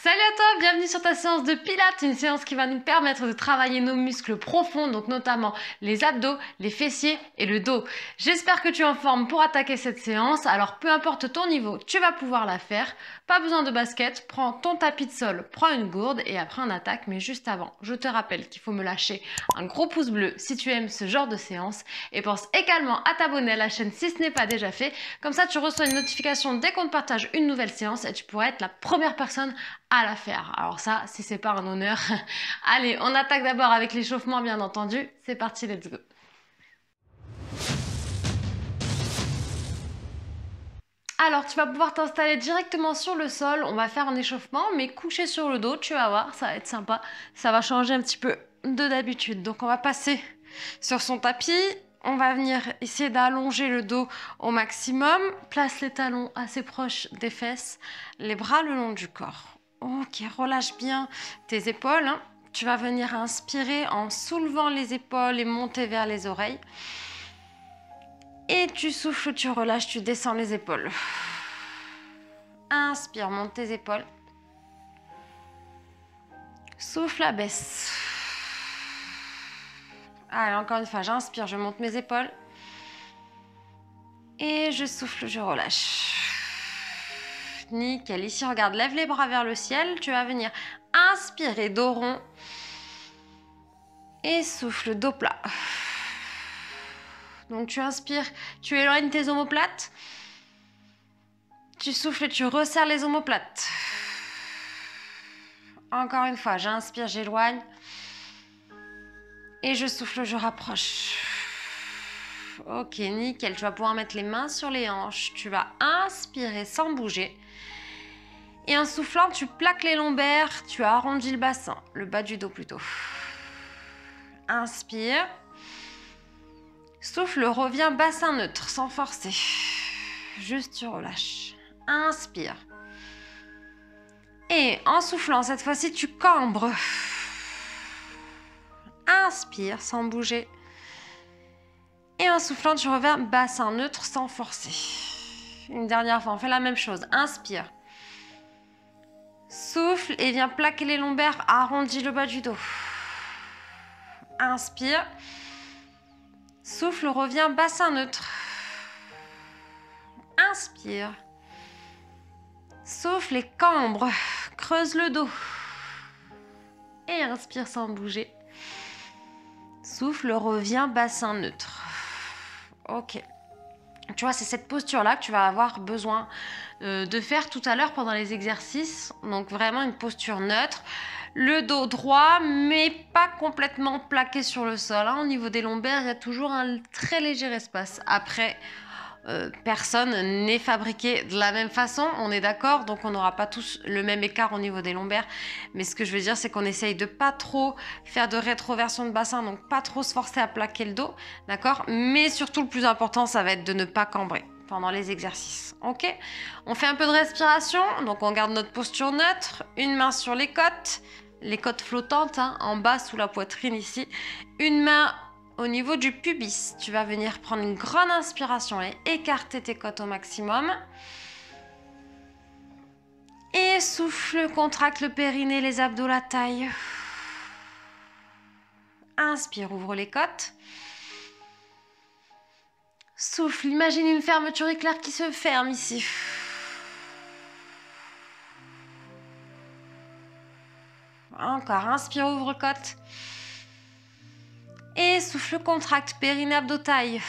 Salut à toi, bienvenue sur ta séance de pilates, une séance qui va nous permettre de travailler nos muscles profonds, donc notamment les abdos, les fessiers et le dos. J'espère que tu es en forme pour attaquer cette séance, alors peu importe ton niveau, tu vas pouvoir la faire. Pas besoin de basket, prends ton tapis de sol, prends une gourde et après on attaque, mais juste avant, je te rappelle qu'il faut me lâcher un gros pouce bleu si tu aimes ce genre de séance et pense également à t'abonner à la chaîne si ce n'est pas déjà fait, comme ça tu reçois une notification dès qu'on te partage une nouvelle séance et tu pourras être la première personne à la faire. Alors ça, si c'est pas un honneur. Allez, on attaque d'abord avec l'échauffement, bien entendu. C'est parti, let's go. Alors, tu vas pouvoir t'installer directement sur le sol. On va faire un échauffement, mais couché sur le dos, tu vas voir, ça va être sympa. Ça va changer un petit peu de d'habitude. Donc, on va passer sur son tapis. On va venir essayer d'allonger le dos au maximum. Place les talons assez proches des fesses, les bras le long du corps. Ok, relâche bien tes épaules. Tu vas venir inspirer en soulevant les épaules et monter vers les oreilles. Et tu souffles, tu relâches, tu descends les épaules. Inspire, monte tes épaules. Souffle, abaisse. Allez, encore une fois, j'inspire, je monte mes épaules. Et je souffle, je relâche. Nickel. Ici, regarde, lève les bras vers le ciel. Tu vas venir inspirer, dos rond. Et souffle, dos plat. Donc, tu inspires, tu éloignes tes omoplates. Tu souffles, tu resserres les omoplates. Encore une fois, j'inspire, j'éloigne. Et je souffle, je rapproche. Ok, nickel. Tu vas pouvoir mettre les mains sur les hanches. Tu vas inspirer sans bouger. Et en soufflant, tu plaques les lombaires. Tu arrondis le bassin, le bas du dos plutôt. Inspire. Souffle, reviens bassin neutre, sans forcer. Juste tu relâches. Inspire. Et en soufflant, cette fois-ci, tu cambres. Inspire sans bouger. Et en soufflant, tu reviens bassin neutre sans forcer. Une dernière fois, on fait la même chose. Inspire. Souffle et viens plaquer les lombaires, arrondis le bas du dos. Inspire. Souffle, reviens bassin neutre. Inspire. Souffle et cambre. Creuse le dos. Et inspire sans bouger. Souffle, reviens bassin neutre. Ok. Tu vois, c'est cette posture-là que tu vas avoir besoin de faire tout à l'heure pendant les exercices. Donc vraiment une posture neutre. Le dos droit, mais pas complètement plaqué sur le sol. Au niveau des lombaires, il y a toujours un très léger espace. Après, personne n'est fabriqué de la même façon, on est d'accord, donc on n'aura pas tous le même écart au niveau des lombaires, mais ce que je veux dire c'est qu'on essaye de pas trop faire de rétroversion de bassin, donc pas trop se forcer à plaquer le dos, d'accord, mais surtout le plus important ça va être de ne pas cambrer pendant les exercices, ok. On fait un peu de respiration, donc on garde notre posture neutre, une main sur les côtes flottantes, en bas sous la poitrine ici, une main au niveau du pubis. Tu vas venir prendre une grande inspiration et écarter tes côtes au maximum. Et souffle, contracte le périnée, les abdos, la taille. Inspire, ouvre les côtes. Souffle, imagine une fermeture éclair qui se ferme ici. Encore, inspire, ouvre côte. Et souffle, contracte, périnée, abdos, taille.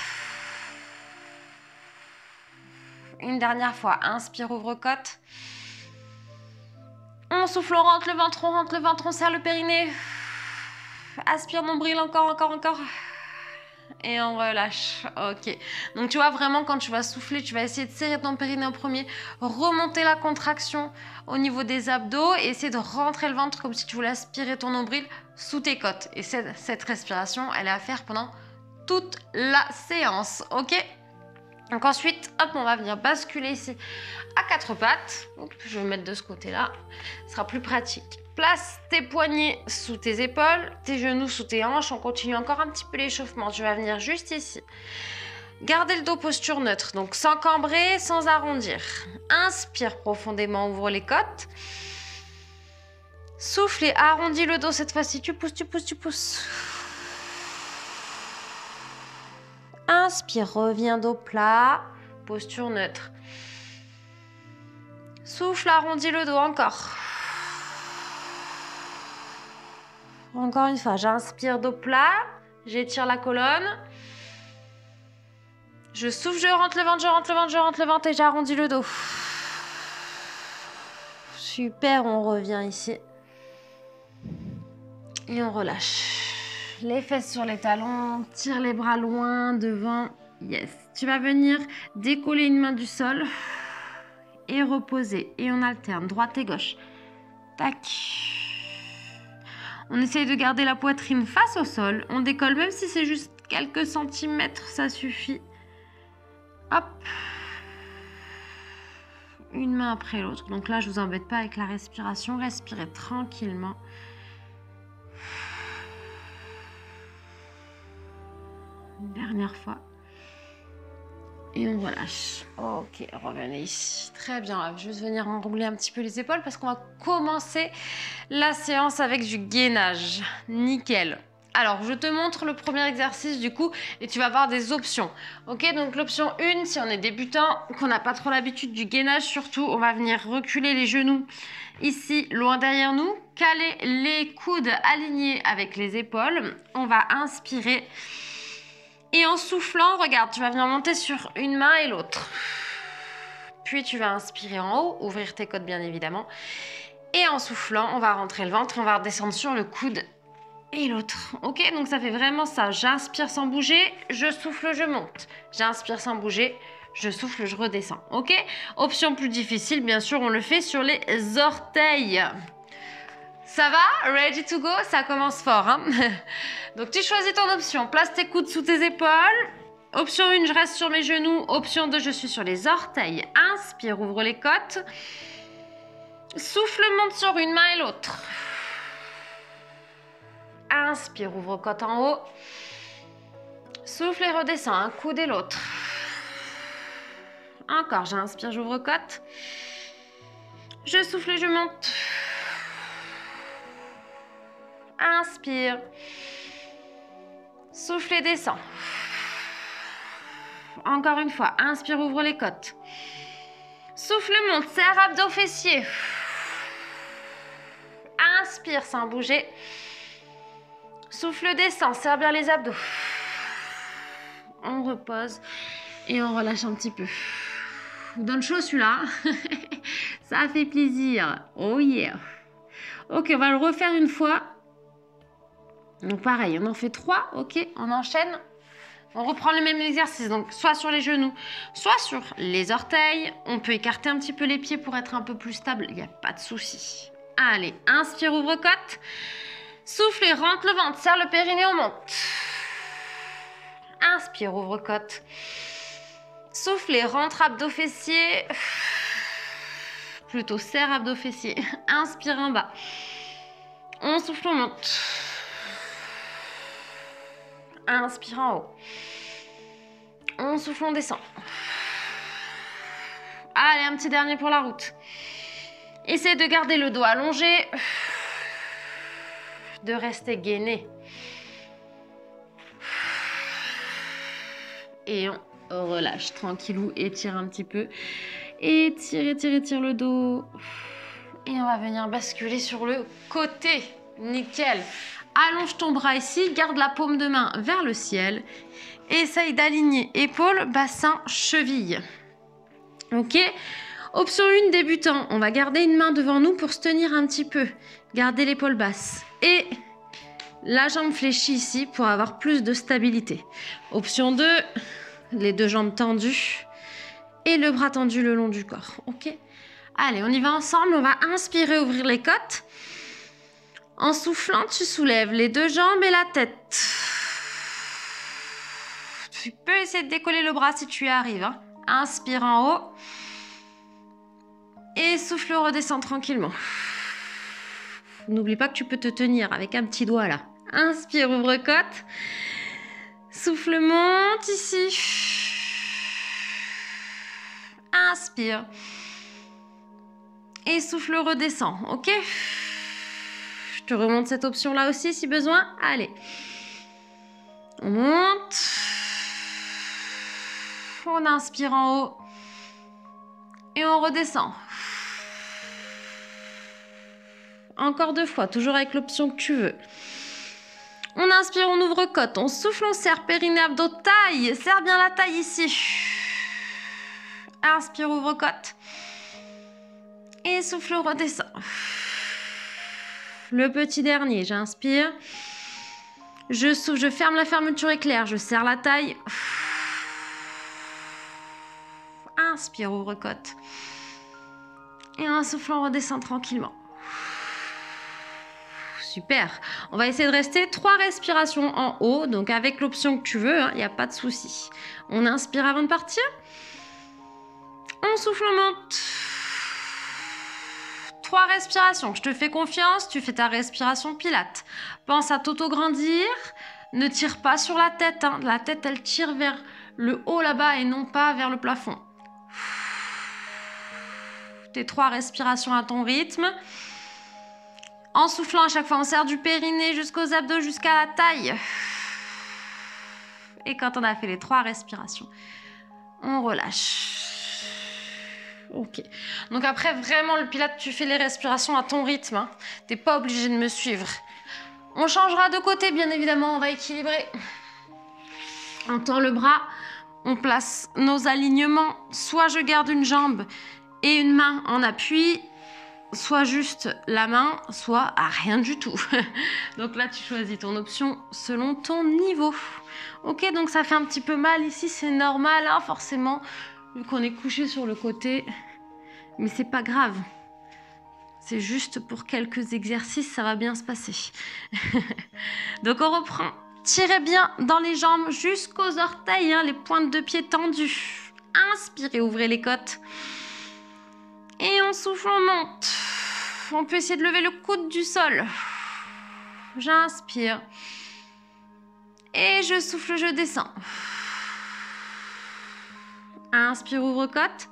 Une dernière fois, inspire, ouvre côte. On souffle, on rentre le ventre, on serre le périnée. Aspire, nombril, encore. Et on relâche. Ok. Donc tu vois vraiment quand tu vas souffler, tu vas essayer de serrer ton périnée en premier, remonter la contraction au niveau des abdos et essayer de rentrer le ventre comme si tu voulais aspirer ton nombril sous tes côtes. Et cette respiration, elle est à faire pendant toute la séance. Ok. Donc ensuite, hop, on va venir basculer ici à quatre pattes. Donc je vais me mettre de ce côté-là. Ce sera plus pratique. Place tes poignets sous tes épaules, tes genoux sous tes hanches. On continue encore un petit peu l'échauffement. Tu vas venir juste ici. Gardez le dos posture neutre, donc sans cambrer, sans arrondir. Inspire profondément, ouvre les côtes. Souffle et arrondis le dos cette fois-ci. Tu pousses, tu pousses, tu pousses. Inspire, reviens dos plat. Posture neutre. Souffle, arrondis le dos encore. Encore une fois, j'inspire dos plat. J'étire la colonne. Je souffle, je rentre le ventre, je rentre le ventre, je rentre le ventre et j'arrondis le dos. Super, on revient ici. Et on relâche. Les fesses sur les talons, tire les bras loin devant. Yes. Tu vas venir décoller une main du sol et reposer. Et on alterne droite et gauche. Tac. On essaye de garder la poitrine face au sol. On décolle même si c'est juste quelques centimètres, ça suffit. Hop. Une main après l'autre. Donc là, je vous embête pas avec la respiration. Respirez tranquillement. Une dernière fois. Et on relâche. Ok, revenez ici. Très bien, on va juste venir enrouler un petit peu les épaules parce qu'on va commencer la séance avec du gainage. Nickel. Alors, je te montre le premier exercice du coup et tu vas avoir des options. Ok, donc l'option 1, si on est débutant, qu'on n'a pas trop l'habitude du gainage, surtout, on va venir reculer les genoux ici, loin derrière nous, caler les coudes alignés avec les épaules. On va inspirer. Et en soufflant, regarde, tu vas venir monter sur une main et l'autre. Puis tu vas inspirer en haut, ouvrir tes côtes bien évidemment. Et en soufflant, on va rentrer le ventre, on va redescendre sur le coude et l'autre. Ok, donc ça fait vraiment ça. J'inspire sans bouger, je souffle, je monte. J'inspire sans bouger, je souffle, je redescends. Ok, option plus difficile, bien sûr, on le fait sur les orteils. Ça va? Ready to go? Ça commence fort, hein? Donc, tu choisis ton option. Place tes coudes sous tes épaules. Option 1, je reste sur mes genoux. Option 2, je suis sur les orteils. Inspire, ouvre les côtes. Souffle, monte sur une main et l'autre. Inspire, ouvre côte en haut. Souffle et redescends. Un coude et l'autre. Encore, j'inspire, j'ouvre côte. Je souffle et je monte. Inspire. Souffle et descend. Encore une fois. Inspire, ouvre les côtes. Souffle, monte. Serre abdos fessiers. Inspire sans bouger. Souffle, descend. Serre bien les abdos. On repose et on relâche un petit peu. Je vous donne chaud celui-là. Ça fait plaisir. Oh yeah. Ok, on va le refaire une fois. Donc pareil, on en fait 3, ok, on enchaîne. On reprend le même exercice, donc soit sur les genoux, soit sur les orteils. On peut écarter un petit peu les pieds pour être un peu plus stable, il n'y a pas de souci. Allez, inspire, ouvre côte. Souffle, rentre le ventre, serre le périnée, on monte. Inspire, ouvre côte. Souffle, rentre abdos fessiers. Plutôt serre abdos fessiers. Inspire en bas. On souffle, on monte. Inspire en haut. On souffle, on descend. Allez, un petit dernier pour la route. Essaye de garder le dos allongé. De rester gainé. Et on relâche tranquillou, étire un petit peu. Étire, étire, étire le dos. Et on va venir basculer sur le côté. Nickel. Allonge ton bras ici, garde la paume de main vers le ciel. Essaye d'aligner épaules, bassin, cheville. Ok? Option 1, débutant. On va garder une main devant nous pour se tenir un petit peu. Garder l'épaule basse. Et la jambe fléchie ici pour avoir plus de stabilité. Option 2, les deux jambes tendues. Et le bras tendu le long du corps. Ok? Allez, on y va ensemble. On va inspirer, ouvrir les côtes. En soufflant, tu soulèves les deux jambes et la tête. Tu peux essayer de décoller le bras si tu y arrives. Hein. Inspire en haut. Et souffle, redescends tranquillement. N'oublie pas que tu peux te tenir avec un petit doigt là. Inspire, ouvre côte. Souffle, monte ici. Inspire. Et souffle, redescend. Ok ? Je te remonte cette option-là aussi si besoin. Allez. On monte. On inspire en haut. Et on redescend. Encore 2 fois, toujours avec l'option que tu veux. On inspire, on ouvre côte. On souffle, on serre périnée, abdos, taille. Serre bien la taille ici. Inspire, ouvre côte. Et souffle, redescend. Le petit dernier, j'inspire. Je souffle, je ferme la fermeture éclair. Je serre la taille. Inspire, ouvre côte. Et en soufflant, on redescend tranquillement. Super. On va essayer de rester 3 respirations en haut. Donc avec l'option que tu veux, il n'y a pas de souci. On inspire avant de partir. On souffle, on monte. 3 respirations. Je te fais confiance. Tu fais ta respiration Pilates. Pense à t'auto-grandir. Ne tire pas sur la tête. La tête, elle tire vers le haut là-bas et non pas vers le plafond. Tes 3 respirations à ton rythme. En soufflant, à chaque fois, on serre du périnée jusqu'aux abdos, jusqu'à la taille. Et quand on a fait les 3 respirations, on relâche. Ok. Donc après, vraiment, le Pilates, tu fais les respirations à ton rythme. T'es pas obligé de me suivre. On changera de côté, bien évidemment. On va équilibrer. On tend le bras. On place nos alignements. Soit je garde une jambe et une main en appui, soit juste la main, soit à rien du tout. Donc là, tu choisis ton option selon ton niveau. Ok, donc ça fait un petit peu mal ici, c'est normal, hein, forcément, vu qu'on est couché sur le côté. Mais c'est pas grave. C'est juste pour quelques exercices, ça va bien se passer. Donc on reprend. Tirez bien dans les jambes jusqu'aux orteils, hein, les pointes de pied tendues. Inspirez, ouvrez les côtes. Et on souffle, on monte. On peut essayer de lever le coude du sol. J'inspire. Et je souffle, je descends. Inspire, ouvre côte.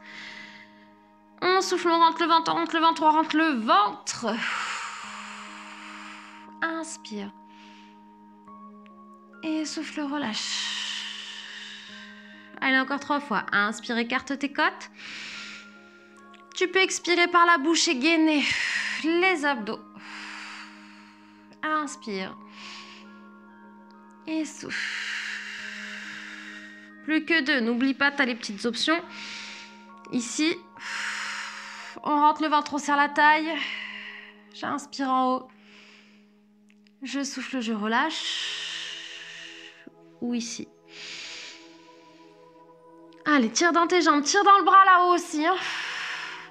On souffle, on rentre le ventre, on rentre le ventre, on rentre le ventre. Inspire. Et souffle, relâche. Allez, encore 3 fois. Inspire, écarte tes côtes. Tu peux expirer par la bouche et gainer les abdos. Inspire. Et souffle. Plus que 2. N'oublie pas, tu as les petites options. Ici, on rentre le ventre, on serre la taille. J'inspire en haut. Je souffle, je relâche. Ou ici. Allez, tire dans tes jambes, tire dans le bras là-haut aussi. Hein.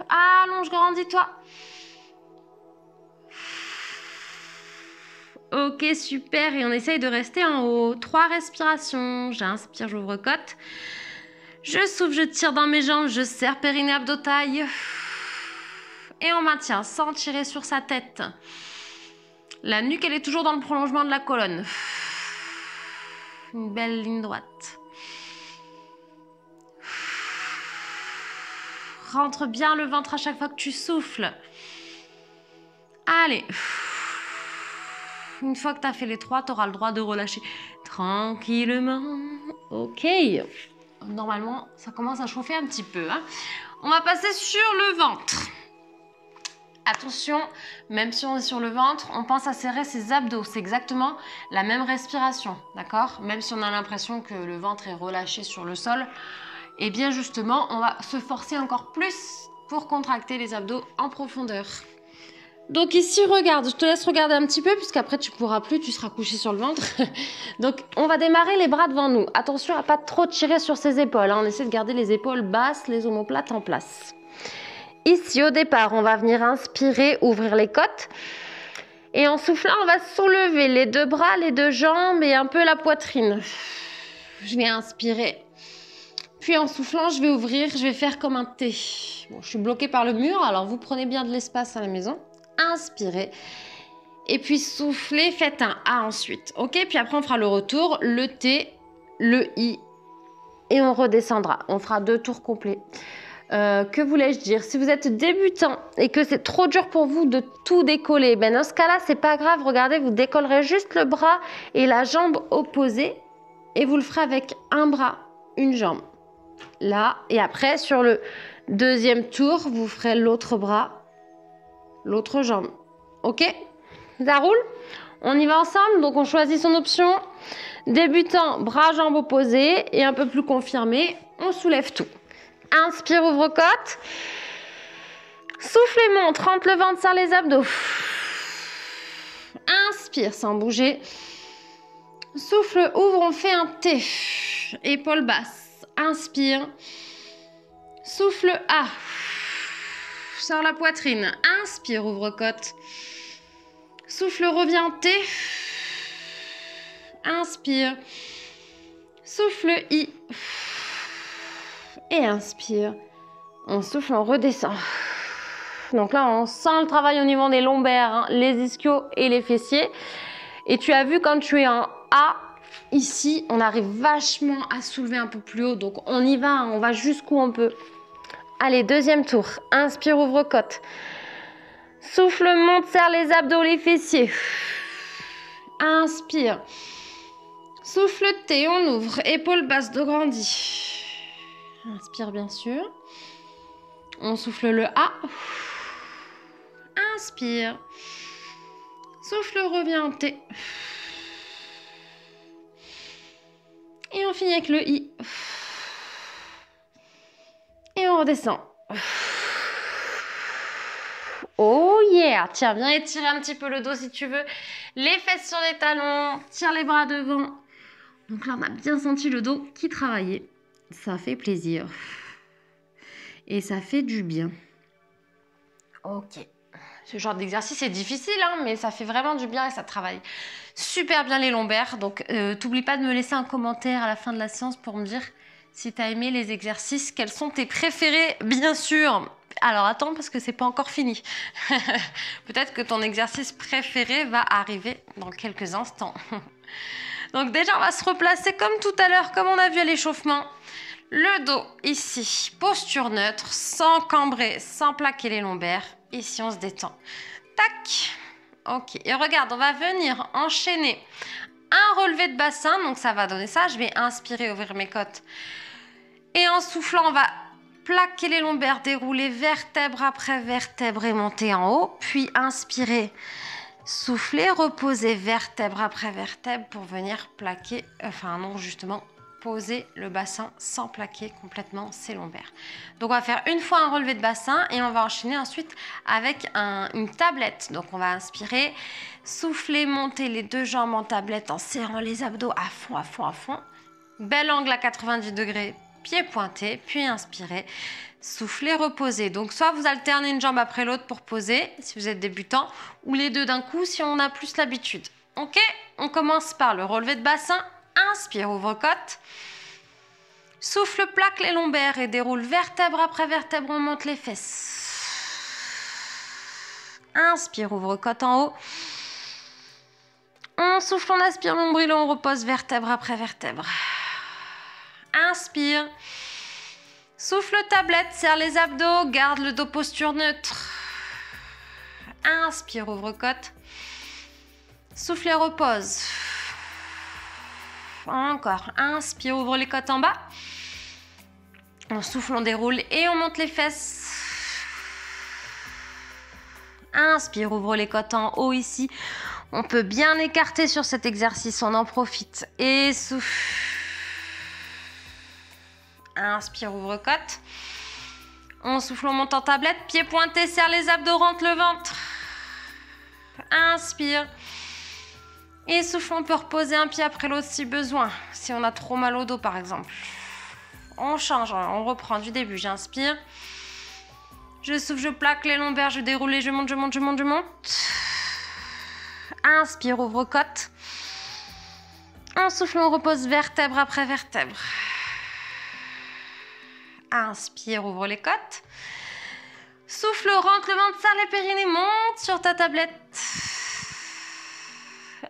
Allonge, grandis-toi. Ok, super. Et on essaye de rester en haut. 3 respirations. J'inspire, j'ouvre côte. Je souffle, je tire dans mes jambes. Je serre périnée, abdos, taille. Et on maintient sans tirer sur sa tête. La nuque, elle est toujours dans le prolongement de la colonne. Une belle ligne droite. Rentre bien le ventre à chaque fois que tu souffles. Allez. Une fois que tu as fait les 3, tu auras le droit de relâcher tranquillement. Ok. Normalement, ça commence à chauffer un petit peu. Hein. On va passer sur le ventre. Attention, même si on est sur le ventre, on pense à serrer ses abdos. C'est exactement la même respiration, d'accord? Même si on a l'impression que le ventre est relâché sur le sol, et bien justement, on va se forcer encore plus pour contracter les abdos en profondeur. Donc ici, regarde, je te laisse regarder un petit peu, puisqu'après tu ne pourras plus, tu seras couché sur le ventre. Donc on va démarrer les bras devant nous. Attention à ne pas trop tirer sur ses épaules, hein. On essaie de garder les épaules basses, les omoplates en place. Ici, au départ, on va venir inspirer, ouvrir les côtes. Et en soufflant, on va soulever les 2 bras, les 2 jambes et un peu la poitrine. Je vais inspirer. Puis en soufflant, je vais ouvrir, je vais faire comme un T. Bon, je suis bloquée par le mur, alors vous prenez bien de l'espace à la maison. Inspirez. Et puis soufflez, faites un A ensuite. Ok, puis après on fera le retour, le T, le I. Et on redescendra. On fera 2 tours complets. Que voulais-je dire? Si vous êtes débutant et que c'est trop dur pour vous de tout décoller, ben dans ce cas-là, c'est pas grave. Regardez, vous décollerez juste le bras et la jambe opposée et vous le ferez avec un bras, une jambe. Là, et après, sur le deuxième tour, vous ferez l'autre bras, l'autre jambe. Ok? Ça roule? On y va ensemble, donc on choisit son option. Débutant, bras, jambes opposées et un peu plus confirmé, on soulève tout. Inspire, ouvre côte. Souffle et monte, rentre le ventre, serre les abdos. Inspire sans bouger. Souffle, ouvre, on fait un T. Épaules basses. Inspire. Souffle A. Sors la poitrine. Inspire, ouvre côte. Souffle, reviens T. Inspire. Souffle I. Et inspire. On souffle, on redescend. Donc là, on sent le travail au niveau des lombaires, hein, les ischios et les fessiers. Et tu as vu, quand tu es en A, ici, on arrive vachement à soulever un peu plus haut. Donc on y va, hein, on va jusqu'où on peut. Allez, deuxième tour. Inspire, ouvre côte. Souffle, monte, serre les abdos, les fessiers. Inspire. Souffle T, on ouvre. Épaules basses, dos grandi. Inspire bien sûr. On souffle le A. Inspire. Souffle, revient T. Et on finit avec le I. Et on redescend. Oh yeah! Tiens, viens étirer un petit peu le dos si tu veux. Les fesses sur les talons. Tire les bras devant. Donc là, on a bien senti le dos qui travaillait. Ça fait plaisir. Et ça fait du bien. Ok. Ce genre d'exercice est difficile, hein, mais ça fait vraiment du bien et ça travaille super bien les lombaires. Donc, t'oublie pas de me laisser un commentaire à la fin de la séance pour me dire si tu as aimé les exercices, quels sont tes préférés, bien sûr. Alors, attends, parce que c'est pas encore fini. Peut-être que ton exercice préféré va arriver dans quelques instants. Donc, déjà, on va se replacer comme tout à l'heure, comme on a vu à l'échauffement. Le dos, ici, posture neutre, sans cambrer, sans plaquer les lombaires. Ici, on se détend. Tac. Ok. Et regarde, on va venir enchaîner un relevé de bassin. Donc, ça va donner ça. Je vais inspirer, ouvrir mes côtes. Et en soufflant, on va plaquer les lombaires, dérouler vertèbre après vertèbre et monter en haut. Puis, inspirer, souffler, reposer vertèbre après vertèbre pour venir plaquer, justement, poser le bassin sans plaquer complètement ses lombaires. Donc on va faire une fois un relevé de bassin et on va enchaîner ensuite avec une tablette. Donc on va inspirer, souffler, monter les deux jambes en tablette en serrant les abdos à fond, à fond, à fond. Bel angle à 90 degrés, pied pointé, puis inspirer, souffler, reposer. Donc soit vous alternez une jambe après l'autre pour poser si vous êtes débutant, ou les deux d'un coup si on a plus l'habitude. Ok, on commence par le relevé de bassin. Inspire, ouvre côte. Souffle, plaque les lombaires et déroule vertèbre après vertèbre, on monte les fesses. Inspire, ouvre côte en haut. On souffle, on aspire nombril, on repose vertèbre après vertèbre. Inspire. Souffle, tablette, serre les abdos, garde le dos posture neutre. Inspire, ouvre côte. Souffle et repose. Encore. Inspire, ouvre les côtes en bas. On souffle, on déroule et on monte les fesses. Inspire, ouvre les côtes en haut ici. On peut bien écarter sur cet exercice, on en profite. Et souffle. Inspire, ouvre côte. On souffle, on monte en tablette. Pied pointé, serre les abdos, rentre le ventre. Inspire. Et souffle, on peut reposer un pied après l'autre si besoin. Si on a trop mal au dos par exemple. On change, on reprend du début. J'inspire. Je souffle, je plaque les lombaires, je déroule et je monte, je monte, je monte, je monte. Inspire, ouvre côte. On souffle, on repose vertèbre après vertèbre. Inspire, ouvre les côtes. Souffle, rentre le ventre, serre les périnées, monte sur ta tablette.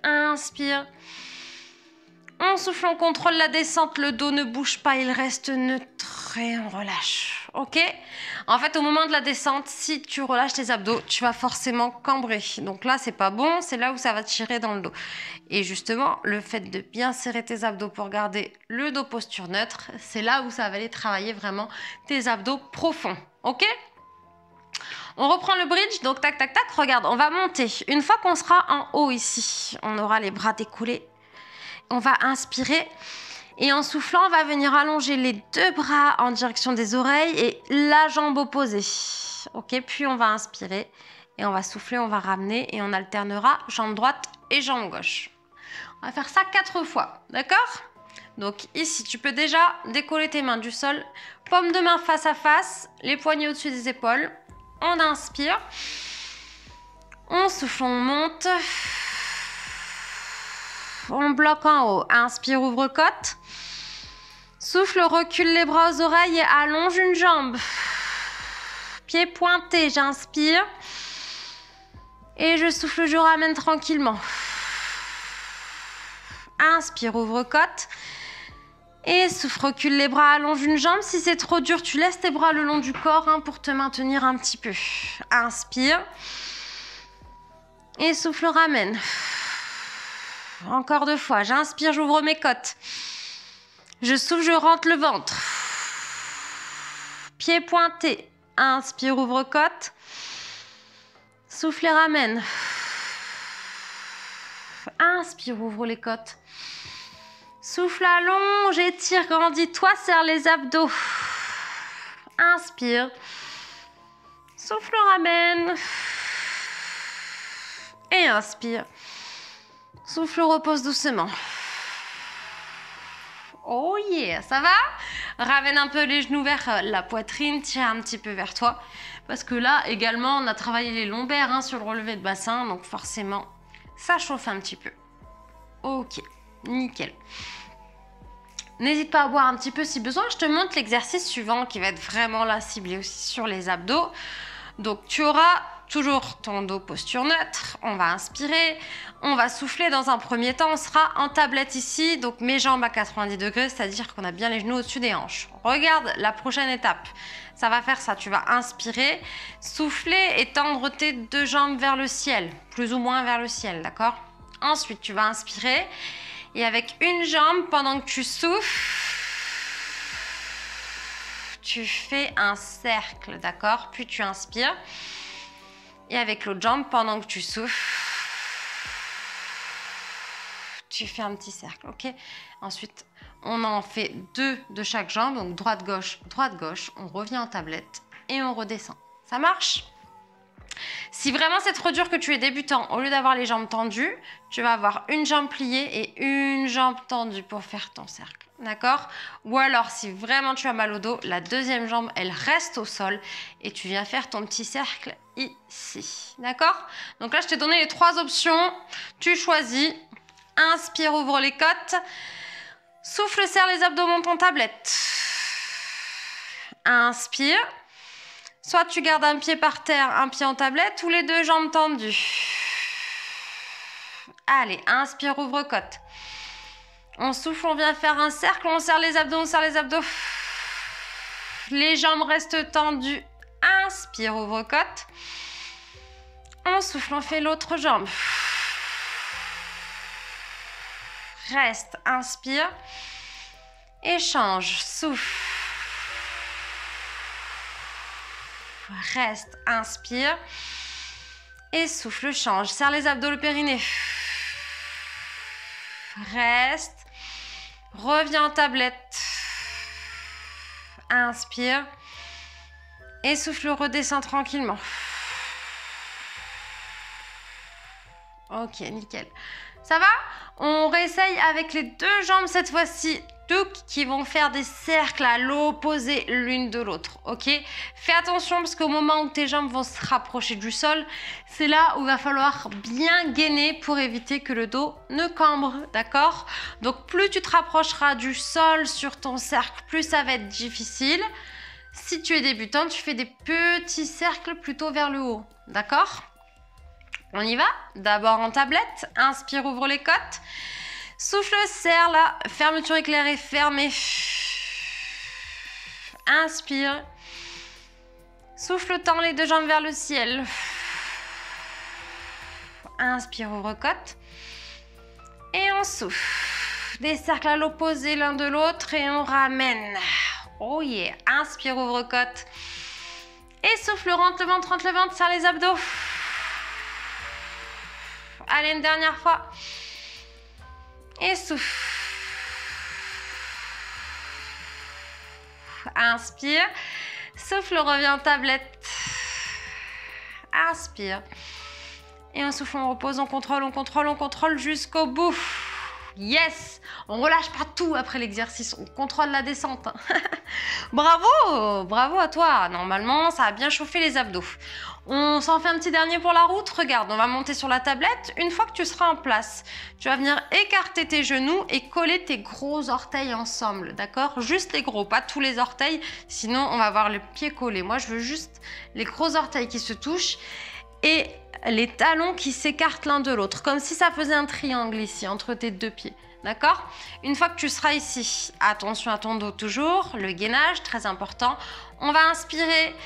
Inspire. On souffle, on contrôle la descente, le dos ne bouge pas, il reste neutre et on relâche. Ok? En fait, au moment de la descente, si tu relâches tes abdos, tu vas forcément cambrer. Donc là, c'est pas bon, c'est là où ça va tirer dans le dos. Et justement, le fait de bien serrer tes abdos pour garder le dos posture neutre, c'est là où ça va aller travailler vraiment tes abdos profonds. Ok? On reprend le bridge, donc tac, tac, tac, regarde, on va monter. Une fois qu'on sera en haut ici, on aura les bras décollés. On va inspirer. Et en soufflant, on va venir allonger les deux bras en direction des oreilles et la jambe opposée. Ok, puis on va inspirer et on va souffler, on va ramener et on alternera jambe droite et jambe gauche. On va faire ça 4 fois, d'accord? Donc ici, tu peux déjà décoller tes mains du sol, paume de main face à face, les poignets au-dessus des épaules. On inspire, on souffle, on monte. On bloque en haut, inspire, ouvre côte. Souffle, recule les bras aux oreilles et allonge une jambe. Pied pointé, j'inspire. Et je souffle, je ramène tranquillement. Inspire, ouvre côte. Et souffle, recule les bras, allonge une jambe. Si c'est trop dur, tu laisses tes bras le long du corps pour te maintenir un petit peu. Inspire. Et souffle, ramène. Encore 2 fois, j'inspire, j'ouvre mes côtes. Je souffle, je rentre le ventre. Pied pointé. Inspire, ouvre côte. Souffle et ramène. Inspire, ouvre les côtes. Souffle, allonge, étire, grandis-toi, serre les abdos. Inspire. Souffle, ramène. Et inspire. Souffle, repose doucement. Oh yeah, ça va? Ramène un peu les genoux vers la poitrine, tire un petit peu vers toi. Parce que là, également, on a travaillé les lombaires sur le relevé de bassin. Donc forcément, ça chauffe un petit peu. Ok, nickel. N'hésite pas à boire un petit peu si besoin. Je te montre l'exercice suivant qui va être vraiment là, ciblé aussi sur les abdos. Donc tu auras toujours ton dos posture neutre, on va inspirer, on va souffler dans un premier temps, on sera en tablette ici, donc mes jambes à 90 degrés, c'est-à-dire qu'on a bien les genoux au-dessus des hanches. Regarde la prochaine étape, ça va faire ça, tu vas inspirer, souffler et tendre tes 2 jambes vers le ciel, plus ou moins vers le ciel, d'accord? Ensuite, tu vas inspirer et avec une jambe, pendant que tu souffles, tu fais un cercle, d'accord? Puis tu inspires. Et avec l'autre jambe, pendant que tu souffles, tu fais un petit cercle, ok? Ensuite, on en fait 2 de chaque jambe, donc droite-gauche, on revient en tablette et on redescend. Ça marche? Si vraiment c'est trop dur que tu es débutant, au lieu d'avoir les jambes tendues, tu vas avoir une jambe pliée et une jambe tendue pour faire ton cercle. D'accord? Ou alors, si vraiment tu as mal au dos, la deuxième jambe, elle reste au sol et tu viens faire ton petit cercle ici. D'accord? Donc là, je t'ai donné les 3 options. Tu choisis. Inspire, ouvre les côtes. Souffle, serre les abdos, monte en tablette. Inspire. Soit tu gardes un pied par terre, un pied en tablette ou les 2 jambes tendues. Allez, inspire, ouvre côte. On souffle, on vient faire un cercle, on serre les abdos, on serre les abdos. Les jambes restent tendues. Inspire, ouvre côte. On souffle, on fait l'autre jambe. Reste, inspire. Échange, souffle. Reste, inspire. Et souffle, change. Serre les abdos, le périnée. Reste. Reviens en tablette. Inspire. Et souffle, redescends tranquillement. Ok, nickel. Ça va? On réessaye avec les 2 jambes cette fois-ci. 2 qui vont faire des cercles à l'opposé l'une de l'autre. Ok? Fais attention parce qu'au moment où tes jambes vont se rapprocher du sol, c'est là où il va falloir bien gainer pour éviter que le dos ne cambre. D'accord? Donc plus tu te rapprocheras du sol sur ton cercle, plus ça va être difficile. Si tu es débutant, tu fais des petits cercles plutôt vers le haut. D'accord? On y va? D'abord en tablette. Inspire, ouvre les côtes. Souffle, serre la fermeture éclairée, fermée. Inspire. Souffle, tends les deux jambes vers le ciel. Inspire, ouvre côte. Et on souffle. Des cercles à l'opposé l'un de l'autre et on ramène. Oh yeah. Inspire, ouvre côte. Et souffle, rentre le ventre, serre les abdos. Allez, une dernière fois. Et souffle. Inspire. Souffle, reviens en tablette. Inspire. Et on souffle, on repose, on contrôle jusqu'au bout. Yes! On relâche pas tout après l'exercice, on contrôle la descente. Bravo! Bravo à toi! Normalement, ça a bien chauffé les abdos. On s'en fait un petit dernier pour la route. Regarde, on va monter sur la tablette. Une fois que tu seras en place, tu vas venir écarter tes genoux et coller tes gros orteils ensemble, d'accord? Juste les gros, pas tous les orteils, sinon on va avoir le pied collé. Moi, je veux juste les gros orteils qui se touchent et les talons qui s'écartent l'un de l'autre, comme si ça faisait un triangle ici, entre tes deux pieds. D'accord? Une fois que tu seras ici, attention à ton dos toujours, le gainage, très important. On va inspirer,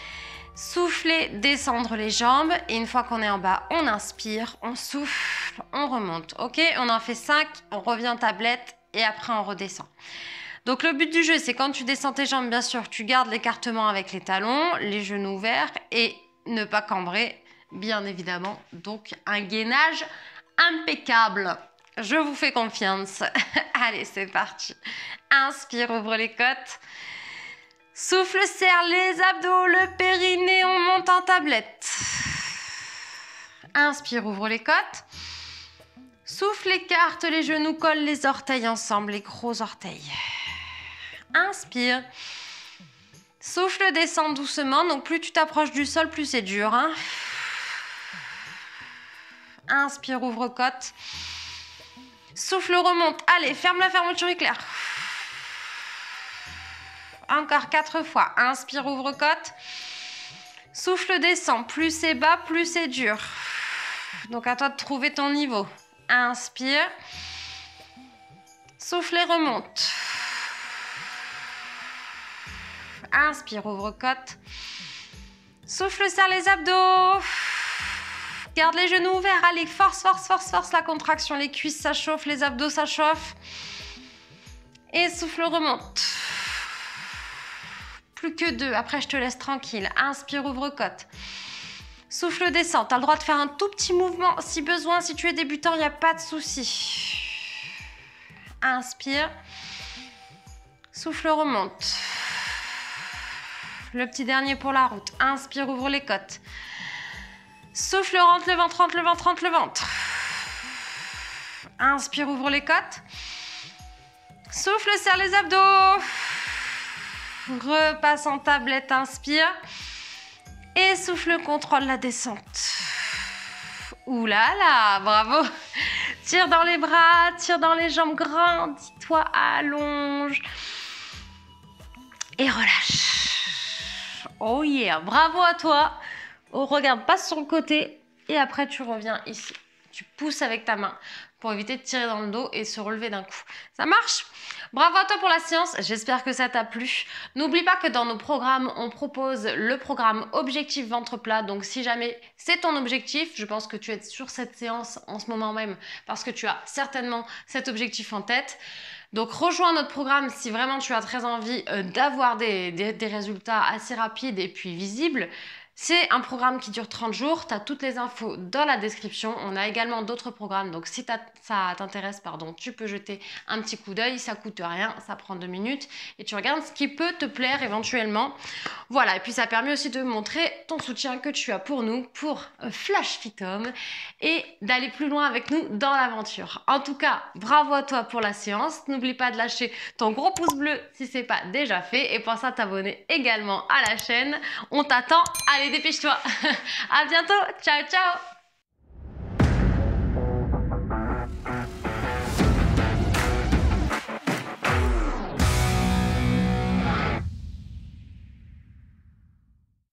souffler, descendre les jambes. Et une fois qu'on est en bas, on inspire, on souffle, on remonte. Ok? On en fait 5, on revient tablette et après on redescend. Donc le but du jeu, c'est quand tu descends tes jambes, bien sûr, tu gardes l'écartement avec les talons, les genoux ouverts et ne pas cambrer, bien évidemment. Donc un gainage impeccable. Je vous fais confiance. Allez, c'est parti. Inspire, ouvre les côtes. Souffle, serre les abdos, le périnée, on monte en tablette. Inspire, ouvre les côtes. Souffle, écarte les genoux, colle les orteils ensemble, les gros orteils. Inspire. Souffle, descend doucement. Donc plus tu t'approches du sol, plus c'est dur. Hein. Inspire, ouvre côte. Souffle, remonte. Allez, ferme la fermeture éclair. Encore 4 fois. Inspire, ouvre côte. Souffle, descend. Plus c'est bas, plus c'est dur. Donc à toi de trouver ton niveau. Inspire. Souffle et remonte. Inspire, ouvre côte. Souffle, serre les abdos. Garde les genoux ouverts. Allez, force la contraction. Les cuisses, ça chauffe. Les abdos, ça chauffe. Et souffle, remonte. Plus que 2. Après, je te laisse tranquille. Inspire, ouvre côte. Souffle, descend. Tu as le droit de faire un tout petit mouvement si besoin. Si tu es débutant, il n'y a pas de souci. Inspire. Souffle, remonte. Le petit dernier pour la route. Inspire, ouvre les côtes. Souffle, rentre le ventre. Inspire, ouvre les côtes. Souffle, serre les abdos. Repasse en tablette, inspire. Et souffle, contrôle la descente. Ouh là là, bravo. Tire dans les bras, tire dans les jambes, grandis-toi, allonge. Et relâche. Oh yeah, bravo à toi. Oh, regarde, passe sur le côté et après tu reviens ici. Tu pousses avec ta main pour éviter de tirer dans le dos et se relever d'un coup. Ça marche? Bravo à toi pour la séance, j'espère que ça t'a plu. N'oublie pas que dans nos programmes, on propose le programme Objectif Ventre Plat. Donc si jamais c'est ton objectif, je pense que tu es sur cette séance en ce moment même parce que tu as certainement cet objectif en tête. Donc rejoins notre programme si vraiment tu as très envie d'avoir des résultats assez rapides et puis visibles. C'est un programme qui dure 30 jours, tu as toutes les infos dans la description. On a également d'autres programmes, donc si ça t'intéresse, tu peux jeter un petit coup d'œil, ça coûte rien, ça prend 2 minutes et tu regardes ce qui peut te plaire éventuellement. Voilà, et puis ça permet aussi de montrer ton soutien que tu as pour nous, pour Flash Fit Home et d'aller plus loin avec nous dans l'aventure. En tout cas, bravo à toi pour la séance. N'oublie pas de lâcher ton gros pouce bleu si ce n'est pas déjà fait et pense à t'abonner également à la chaîne. On t'attend. Allez, dépêche-toi. À bientôt. Ciao, ciao.